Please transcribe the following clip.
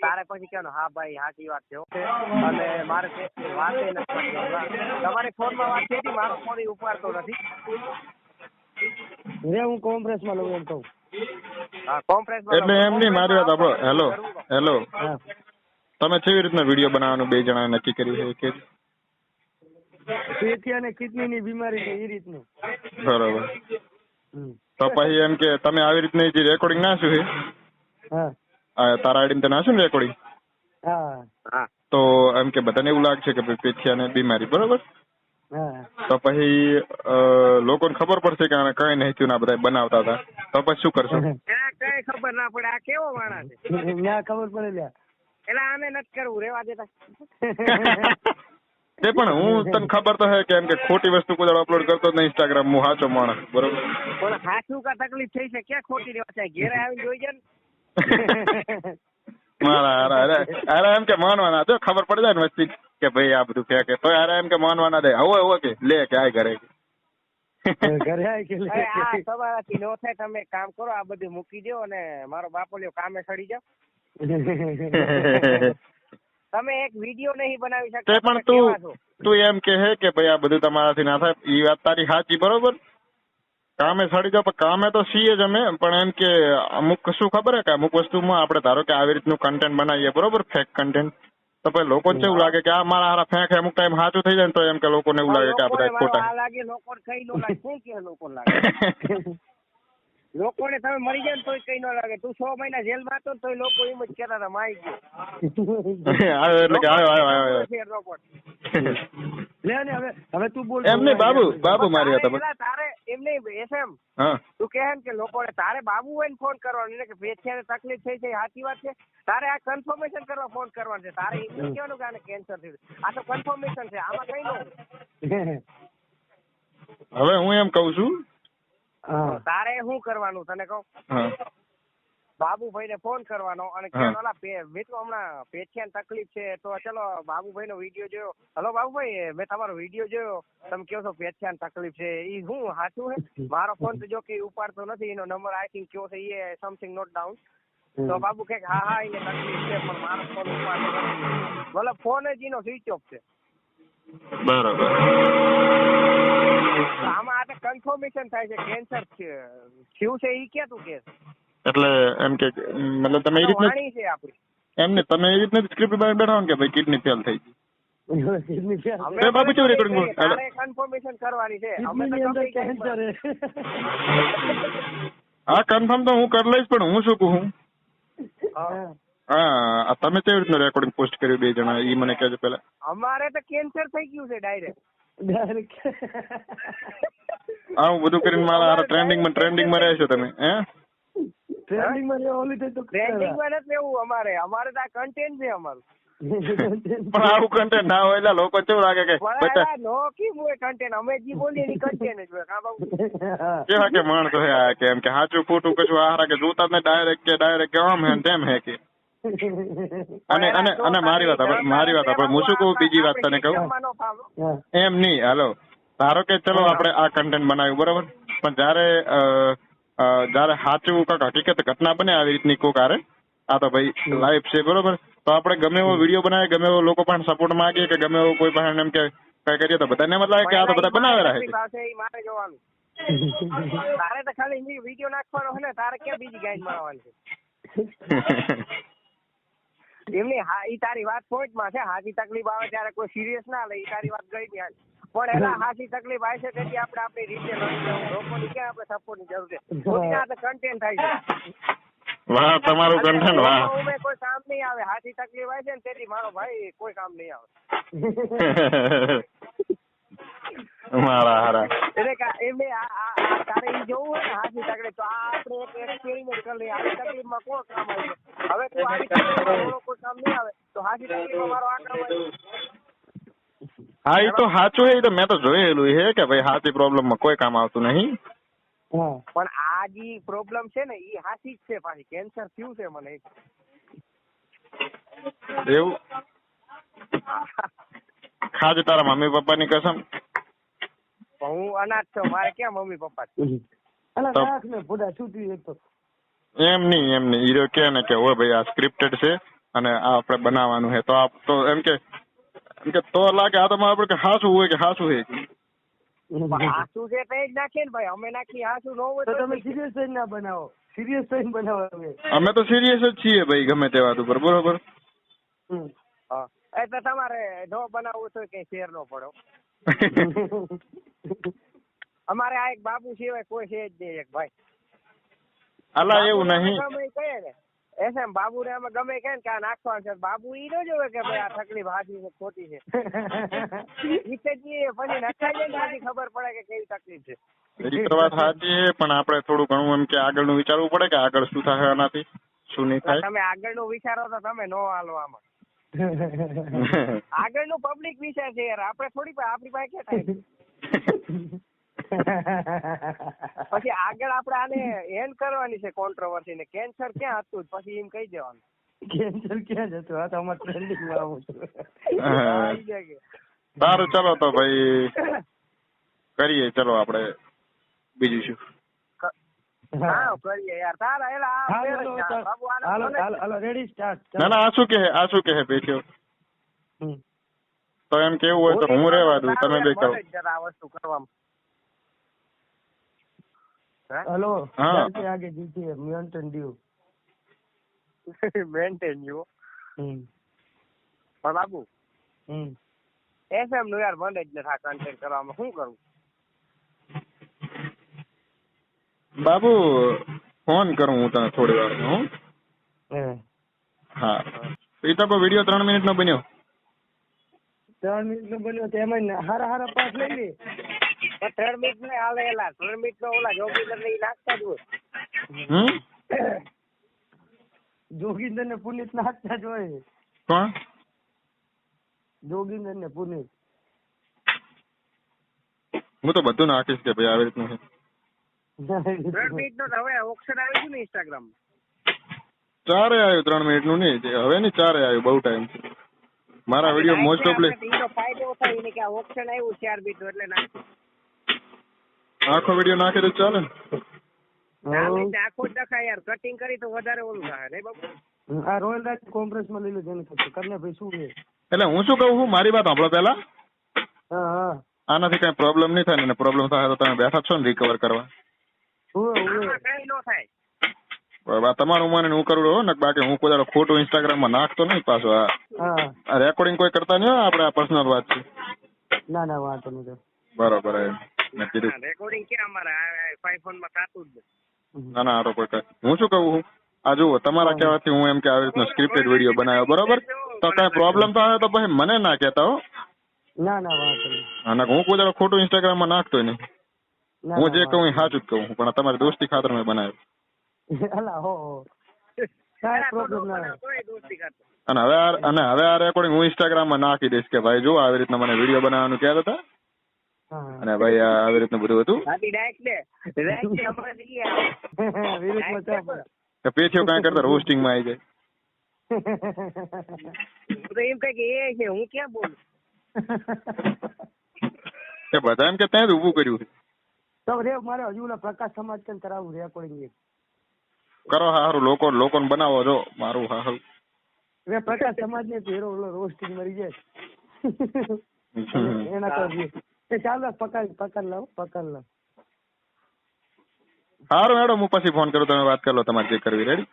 તારે પછી કહેવાનું હા ભાઈ સાચી વાત છે ઓકે અને મારે વાત નથી તમારી ફોનમાં વાત થઈ હતી મારો ફોન ઉપાડતો નથી હું કોમ્પ્રેસમાં લઉં એમ કહું. હા કોમ્પ્રેસમાં એટલે એમ નહીં મારી વાત આપણો હેલો હા તમે કેવી રીતના વિડીયો બનાવવાનું બે જણાએ નક્કી કર્યું છે કે પેથી અને કિડનીની બીમારી છે એ રીતનું. બરોબર તો પછી એમ કે તમે આવી રીતની જે રેકોર્ડિંગ નાખ્યું છે હા તારા આઈડી તો નાખ્યું ને રેકોર્ડિંગ હા હા તો એમ કે બધાને એવું લાગશે કે ભાઈ પેથિયાને બીમારી બરોબર હા તો પછી લોકોને ખબર પડશે કે આને કઈ નહીં થયું ને આ બધા બનાવતા હતા તો પછી શું કરશો? કઈ ખબર ના પડે આ કેવો માણસ છે ના ખબર પડે લ્યા. એટલે આને નથી કરવું રેવા દેતા તે પણ હું તને ખબર તો હે કે એમ કે ખોટી વસ્તુ કોઈ અપલોડ કરતો જ નહીં ઇન્સ્ટાગ્રામ હું સાચો માણસ બરોબર પણ હાચું કા તકલીફ થઈ છે ક્યાં ખોટી રેવા છે ઘેરે આવીને જોઈ જાય ને મારા અરે એમ કે માનવાના જો ખબર પડી જાય ને વસ્તી કે ભાઈ આ બધું ફેંકે તો યાર એમ કે માનવાના દે હવે કે લે કે આ ઘરે ઘરે આવી કે લે. આ તમારાથી નો થાય તમે કામ કરો આ બધું મૂકી દો અને મારો બાપો લ્યો કામે સડી જાવ તમે એક વિડીયો નહીં બનાવી તે શકતા પણ કેવા છો? તું એમ કે હે કે ભાઈ આ બધું તમારાથી ના થાય એ વાત તારી સાચી બરોબર કામે સડી જાવ પણ કામે તો છીએ જ અમે પણ એમ કે અમુક શું ખબર હે કે અમુક વસ્તુમાં આપણે ધારો કે આવી રીતનું કન્ટેન્ટ બનાવીએ બરોબર ફેક કન્ટેન્ટ તો પછી લોકોને કેવું લાગે કે આ મારા હારા ફેંક અમુક ટાઈમ સાચું થઈ જાય ને તો એમ કે લોકોને એવું લાગે કે આ બધા ખોટા આ લાગે લોકોને કઈ નો લાગે શું કે લોકોને લાગે લોકોને તમે મરી જાય ને તોય કઈ ન લાગે તું 6 મહિના જેલમાં હતો ને તોય લોકો એમ જ કહેતા હતા માઈ ગયો આવ્યો એટલે કે આવ્યો લે ને હવે તું બોલ. એમ નહીં બાબુ મારી વાત તારે તારે એમ નહીં એસએમ હા તું કહે કે લોકોને તારે બાબુ હોય ને ફોન કરવાનો એટલે કે પેથિયાને તકલીફ થઈ છે સાચી વાત છે તારે આ કન્ફર્મેશન કરવા ફોન કરવાનો છે તારે એમ નહીં કહેવાનું કે આને કેન્સર થયું આ તો કન્ફર્મેશન છે આમાં કઈ ન હવે હું એમ કઉ છું તારે શું કરવાનું તને કહું બાબુભાઈ ને ફોન કરવાનો અને મિત્રો હમણાં પેથિયાને તકલીફ છે તો ચલો બાબુભાઈ નો વિડીયો જોયો હલો બાબુભાઈ મેં તમારો વિડીયો જોયો તમે કહો છો પેથિયાને તકલીફ છે એ શું સાચું હે મારો ફોન તો જો કે ઉપાડતો નથી એનો નંબર આઈ થિંક કયો છે એ સમથિંગ નોટ ડાઉન તો બાબુ કે હા એને તકલીફ છે પણ મારો ફોન ઉપાડતો નથી મતલબ ફોન જ એનો સ્વિચ ઓફ છે બરાબર આમાં આ કન્ફર્મેશન થાય છે કેન્સર થયું છે એ ક્યાં તું કે એટલે એમ કે મતલબ તમે એ રીતના વાણી છે આપણી એમ ને તમે એ રીતના સ્ક્રિપ્ટ બનાવીને બેઠા હો કે ભાઈ કિડની ફેલ થઈ ગઈ બાબુ કેવું રેકોર્ડિંગ તારે કન્ફર્મેશન કરવાની છે અમે તો હા કન્ફર્મ તો હું કરી લઈશ પણ હું શું કહું હા તમે કેવી રીતના રેકોર્ડિંગ પોસ્ટ કર્યું બે જણા એ મને કહેજો પેલા અમારે તો કેન્સર થઈ ગયું છે ડાયરેક્ટ હા હું બધું કરીને મારા ટ્રેન્ડિંગમાં રહેશો તમે હે ટ્રેન્ડિંગમાં ટ્રેન્ડિંગમાં નથી એવું અમારે તો આ કન્ટેન્ટ છે અમારું પણ આવું કન્ટેન્ટ ના હોય એટલે લોકો કેવું લાગે કે નો કી હોય કન્ટેન્ટ અમે જે બોલીએ એ કન્ટેન્ટ જ હોય કા બાબુ કેવા કે માણસો હે કે એમ કે સાચું ખોટું કશું આહારા કે જોતા જ ને ડાયરેક્ટ કે આમ હે તેમ હે કે અને મારી વાત આપણે હું શું કહું બીજી વાત તને કહું એમ નહીં હાલો ધારો કે ચલો આપણે આ કન્ટેન્ટ બનાવ્યું બરોબર પણ જયારે સાચું કાંક હકીકત ઘટના બને આવી રીતની કોક આરે આ તો ભાઈ લાઈફ છે બરોબર તો આપણે ગમે એવો વિડીયો બનાવીએ ગમે એવો લોકો પાસે સપોર્ટ માંગીએ કે ગમે એવો કોઈ પાસે એમ કે કઈ કરીએ તો બધાને એમ લાગે કે આ તો બધા બનાવેલા છે મારે જોવાનું તારે તો ખાલી વિડીયો નાખવાનો છે ને તારે ક્યાં બીજી ગાઈડ મારવાની છે એમની ઈ તારી વાત પોઈન્ટ માં છે હાથી તકલીફ આવે ત્યારે કોઈ સિરિયસ ના લે ઈ તારી વાત ગઈ નહીં પણ એના હાથી તકલીફ આવે છે તેથી આપણે આપણી રીતે લડી જવું લોકોની ક્યાં આપણે સપોર્ટ ની જરૂર છે કન્ટેન્ટ થાય છે વાહ તમારું કન્ટેન્ટ વાહ કોઈ કામ નહીં આવે હાથી તકલીફ આવે છે ને તેથી મારો ભાઈ કોઈ કામ નહીં આવે મારા હારા એટલે એમને તારે ઈ જોવું હોય ને હાથી તકલીફ તો આપણે એક એક્સપેરિમેન્ટ કરી લઈએ આવી તકલીફમાં કોણ કામ આવે હવે તું આવી તકલીફમાં કોઈ કામ નહીં આવે તો હાથી તકલીફમાં મારો આ કામ આવે હા એ તો સાચું છે એ તો મેં તો જોયેલું છે કે ભાઈ હાથી પ્રોબ્લેમમાં કોઈ કામ આવતું નહીં પણ આ જે પ્રોબ્લેમ છે ને એ હાથી જ છે પાછી કેન્સર થયું છે મને એવું ખાજે તારા મમ્મી પપ્પાની કસમ હું અનાજ છું મારે ક્યાં મમ્મી પપ્પા એમ નહીં હીરો કે ને કે ઓ ભાઈ આ સ્ક્રિપ્ટેડ છે અને આ આપણે બનાવવાનું છે તો આપ તો એમ કે તો લાગે આ તો આપણે કે હાસું હોય કે હાસું હોય હાસું છે તો જ નાખીએ ને ભાઈ, અમે નાખીએ હાસું ન હોય તો તમે સિરિયસ થઈને ના બનાવો, સિરિયસ થઈને બનાવો અમે તો સિરિયસ જ છીએ ભાઈ ગમે તે વાત ઉપર, બરોબર. એટલે તમારે ન બનાવવું તો કઈ ફેર નો પડો. અમારે આ એક બાબુ સિવાય કોઈ છે જ નહીં એક ભાઈ. અલા એવું નહીં ગમે કહે ને એમ બાબુ ને અમે ગમે કહે ને કે આ નાખવાનું છે, બાબુ ઈ ન જોવે કે ભાઈ આ તકલીફ હાચી છે ખોટી છે. પછી નખાઈ જાય ને પછી ખબર પડે કે કેવી તકલીફ છે. એ તો વાત સાચી છે, પણ આપણે થોડું ઘણું એમ કે આગળનું વિચારવું પડે કે આગળ શું થાય આનાથી શું નહીં થાય. તમે આગળનું વિચારો તો તમે નો હાલો આમાં. આગળનું પબ્લિક વિચાર છે યાર, આપણે થોડી આપણી પાસે કે થાય. પછી આગળ આપણે આને એન્ડ કરવાની છે કોન્ટ્રોવર્સી ને. કેન્સર ક્યાં હતું પછી એમ કહી દેવાનું. કેન્સર ક્યાં જતું, આ તો અમારે ટ્રેન્ડિંગ માં આવું છે. સારું ચલો તો ભાઈ કરીએ, ચલો આપણે બીજું શું. હા કરીએ યાર. તારા એલા હાલો રેડી સ્ટાર્ટ. ના આ શું કહે પેઠ્યો તો એમ કેવું હોય તો હું રહેવા દઉં, તમે બે કહો. આ વસ્તુ કરવામાં हेलो हाँ आगे दीजिए मेंटेन ड्यू मेंटेन ड्यू પણ બાબુ એફએમ નું યાર બંધ જ નથી આ કન્ટેન્ટ કરવામાં, શું કરું બાબુ? ફોન કરું હું તને થોડી વાર હું. હા એ તો વિડીયો 3 મિનિટ નો બન્યો. 3 મિનિટ નો બન્યો તો એમાં હારા પાસ લઈ લે. 3 મિનિટ ને હાલે એલા 3 મિનિટ નો ઓલા જોગીંદર ને નાખતા જ હોય. જોગીંદર ને પુનિત નાખતા જ હોય. કોણ? જોગીંદર ને પુનિત. હું તો બધું નાખીશ કે ભાઈ આવી રીતનું છે. 3 મિનિટ નો હવે ઓપ્શન આવી ગયું ને ઇન્સ્ટાગ્રામ માં. 4 આવ્યું 3 મિનિટ નું નહીં, હવે નહીં 4 આવ્યું, બહુ ટાઈમ છે. મારા વિડીયો મોસ્ટ ઓફલી ફાયદો થાય ને કે આ ઓપ્શન આવ્યું 4 મિનિટ એટલે નાખી આખો વિડીયો નાખે તો ચાલે ને. આખો જ દેખાય યાર, કટિંગ કરી તો વધારે ઓલું થાય નહીં બાબુ. આ રોયલ રાજ કોમ્પ્રેસ માં લઈ લો જેને કરને ભાઈ શું છે. એટલે હું શું કહું છું, મારી વાત સાંભળો પહેલા. હા આનાથી કઈ પ્રોબ્લેમ નહીં થાય ને, પ્રોબ્લેમ થાય તો તમે બેઠા છો ને રિકવર કરવા. કઈ નો થાય. તમારું મને હું કરું ને, બાકી હું કોઈ ખોટું ઇન્સ્ટાગ્રામ માં નાખતો નહીં પાછો. આ રેકોર્ડિંગ કોઈ કરતા નહીં, આપણે આ પર્સનલ વાત છે. ના વાંધો નહીં. બરોબર. રેકોર્ડિંગ ક્યાં અમારા આઈફોન માં થતું જ નહીં. ના તો કોઈ હું શું કહું છું, આ જુઓ તમારા કહેવાથી હું એમ કે આવી રીતનો સ્ક્રિપ્ટેડ વિડીયો બનાવ્યો, બરોબર? તો કઈ પ્રોબ્લેમ તો આવે તો પછી મને ના કહેતા હો. ના વાંધો નહીં. અને હું કોઈ ખોટું ઇન્સ્ટાગ્રામ માં નાખતો નહીં. હું જે કહું એ સાચું જ કહું, પણ તમારી દોસ્તી ખાતર મેં બનાવ્યો. અને હવે આ રેકોર્ડિંગ હું ઇન્સ્ટાગ્રામ માં નાખી દઈશ કે ભાઈ જો આવી રીતના મને વિડીયો બનાવવાનું કહેતા હતા અને ભાઈ આવી રીતનું બધું હતું. પેથીઓ કઈ કરતા રોસ્ટિંગ માં આવી જાય. એમ કઈ હું ક્યાં બોલું એ બધા એમ કે ત્યાં જ ઉભું કર્યું તો રે મારે હજુ પ્રકાશ સમાજ કેમ કરાવું રેકોર્ડિંગ કરો. સારું લોકોને બનાવો જો મારું સારું. રે પ્રકાશ સમાજ ને હીરો રોસ્ટિંગ મરી જાય એના તો ચાલો પકડ લાવ. સારું હેડો હું પછી ફોન કરું, તમે વાત કરી લો તમારે જે કરવી. રેડી?